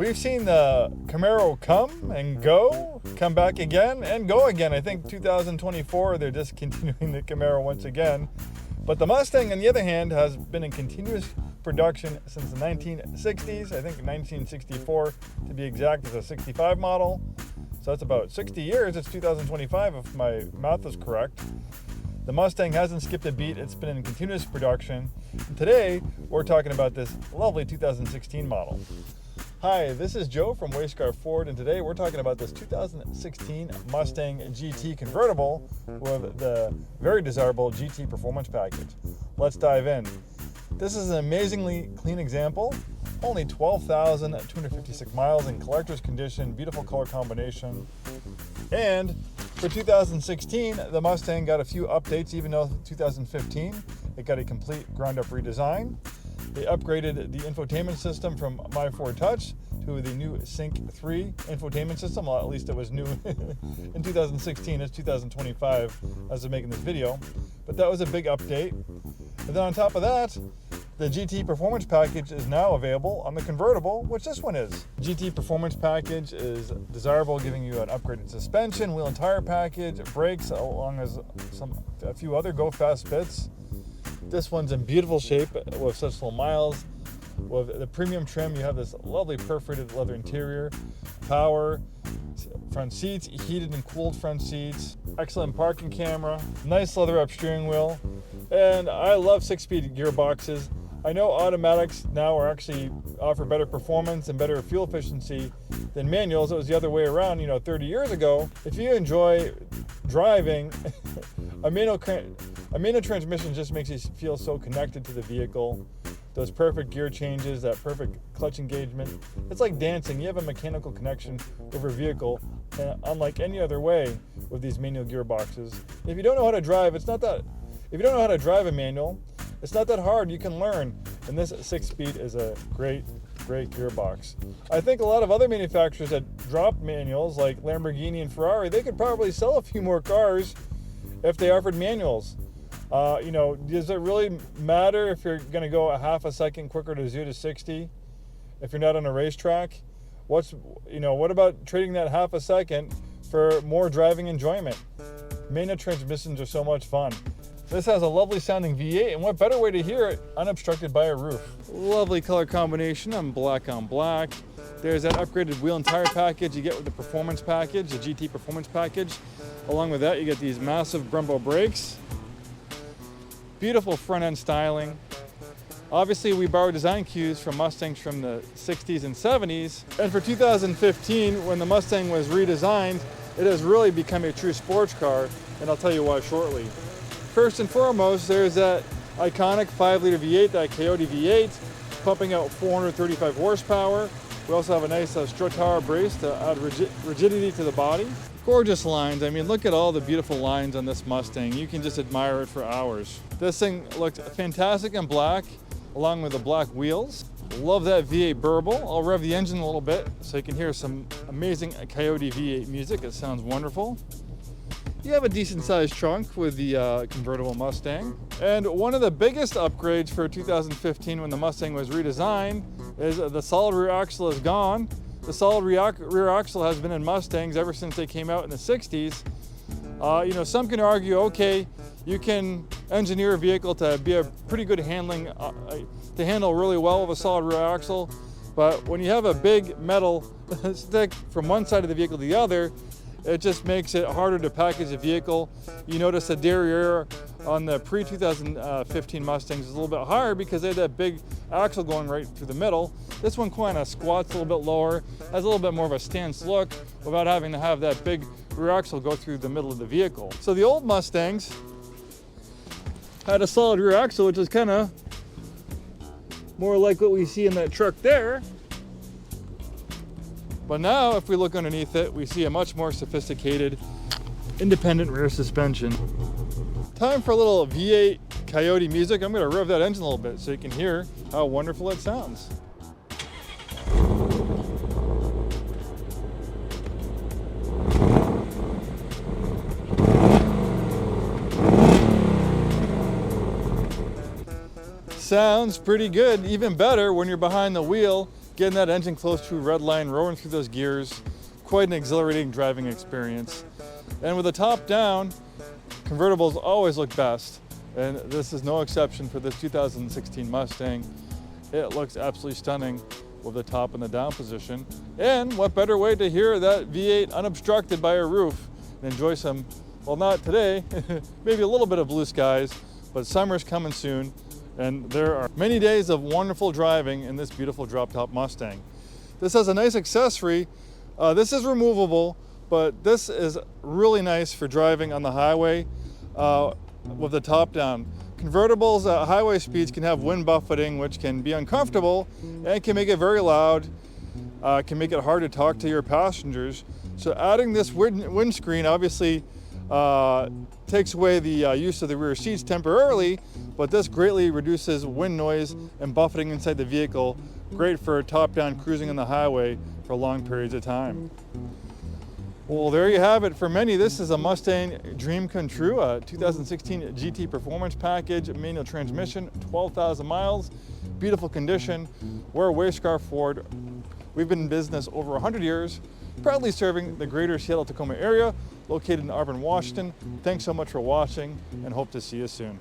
We've seen the Camaro come and go, come back again and go again. I think 2024 they're discontinuing the Camaro once again. But the Mustang, on the other hand, has been in continuous production since the 1960s. I think 1964 to be exact is a 65 model. So that's about 60 years. It's 2025 if my math is correct. The Mustang hasn't skipped a beat. It's been in continuous production. And today, we're talking about this lovely 2016 model. Hi, this is Joe from Way Scarff Ford, and today we're talking about this 2016 Mustang GT convertible with the very desirable GT performance package. Let's dive in. This is an amazingly clean example. Only 12,256 miles in collector's condition, beautiful color combination. And for 2016, the Mustang got a few updates, even though 2015, it got a complete ground-up redesign. They upgraded the infotainment system from My Ford Touch to the new Sync 3 infotainment system. Well, at least it was new in 2016. It's 2025 as of making this video. But that was a big update. And then on top of that, the GT Performance Package is now available on the convertible, which this one is. GT Performance Package is desirable, giving you an upgraded suspension, wheel and tire package, brakes, along as a few other go fast bits. This one's in beautiful shape with such low miles. With the premium trim, you have this lovely perforated leather interior, power, front seats, heated and cooled front seats, excellent parking camera, nice leather up steering wheel, and I love 6-speed gearboxes. I know automatics now actually offer better performance and better fuel efficiency than manuals. It was the other way around, 30 years ago. If you enjoy driving, a manual transmission just makes you feel so connected to the vehicle. Those perfect gear changes, that perfect clutch engagement. It's like dancing. You have a mechanical connection with your vehicle, unlike any other way with these manual gearboxes. If you don't know how to drive, if you don't know how to drive a manual, it's not that hard. You can learn. And this 6-speed is a great gearbox. I think a lot of other manufacturers that drop manuals, like Lamborghini and Ferrari, they could probably sell a few more cars if they offered manuals. Does it really matter if you're going to go a half a second quicker to 0 to 60 if you're not on a racetrack? What about trading that half a second for more driving enjoyment? Manual transmissions are so much fun. This has a lovely sounding V8, and what better way to hear it unobstructed by a roof. Lovely color combination on black. There's that upgraded wheel and tire package you get with the performance package, the GT performance package. Along with that, you get these massive Brembo brakes. Beautiful front end styling. Obviously, we borrowed design cues from Mustangs from the 60s and 70s. And for 2015, when the Mustang was redesigned, it has really become a true sports car, and I'll tell you why shortly. First and foremost, there's that iconic 5-liter V8, that Coyote V8, pumping out 435 horsepower. We also have a nice strut tower brace to add rigidity to the body. Gorgeous lines. I mean, look at all the beautiful lines on this Mustang. You can just admire it for hours. This thing looked fantastic in black, along with the black wheels. Love that V8 burble. I'll rev the engine a little bit so you can hear some amazing Coyote V8 music. It sounds wonderful. You have a decent sized trunk with the convertible Mustang. And one of the biggest upgrades for 2015 when the Mustang was redesigned is the solid rear axle is gone. The solid rear axle has been in Mustangs ever since they came out in the 60s. Some can argue, okay, you can engineer a vehicle to be a pretty good handling, to handle really well with a solid rear axle. But when you have a big metal stick from one side of the vehicle to the other, it just makes it harder to package a vehicle. You notice the derriere on the pre-2015 Mustangs is a little bit higher because they had that big axle going right through the middle. This one kind of squats a little bit lower, has a little bit more of a stance look without having to have that big rear axle go through the middle of the vehicle. So the old Mustangs had a solid rear axle, which is kind of more like what we see in that truck there. But now, if we look underneath it, we see a much more sophisticated, independent rear suspension. Time for a little V8 Coyote music. I'm going to rev that engine a little bit so you can hear how wonderful it sounds. Sounds pretty good, even better when you're behind the wheel Getting that engine close to a red line, roaring through those gears, quite an exhilarating driving experience. And with the top down, convertibles always look best, and this is no exception for this 2016 Mustang. It looks absolutely stunning with the top in the down position. And what better way to hear that V8 unobstructed by a roof and enjoy some, well, not today, maybe a little bit of blue skies, but summer's coming soon, and there are many days of wonderful driving in this beautiful drop-top Mustang. This has a nice accessory. This is removable, but this is really nice for driving on the highway with the top down. Convertibles at highway speeds can have wind buffeting, which can be uncomfortable and can make it very loud, can make it hard to talk to your passengers. So adding this windscreen obviously takes away the use of the rear seats temporarily, but this greatly reduces wind noise and buffeting inside the vehicle. Great for top-down cruising on the highway for long periods of time. Well, there you have it. For many, this is a Mustang dream come true, a 2016 GT Performance Package, manual transmission, 12,000 miles, beautiful condition. We're Way Scarff Ford. We've been in business over 100 years, proudly serving the greater Seattle-Tacoma area, located in Auburn, Washington. Thanks so much for watching, and hope to see you soon.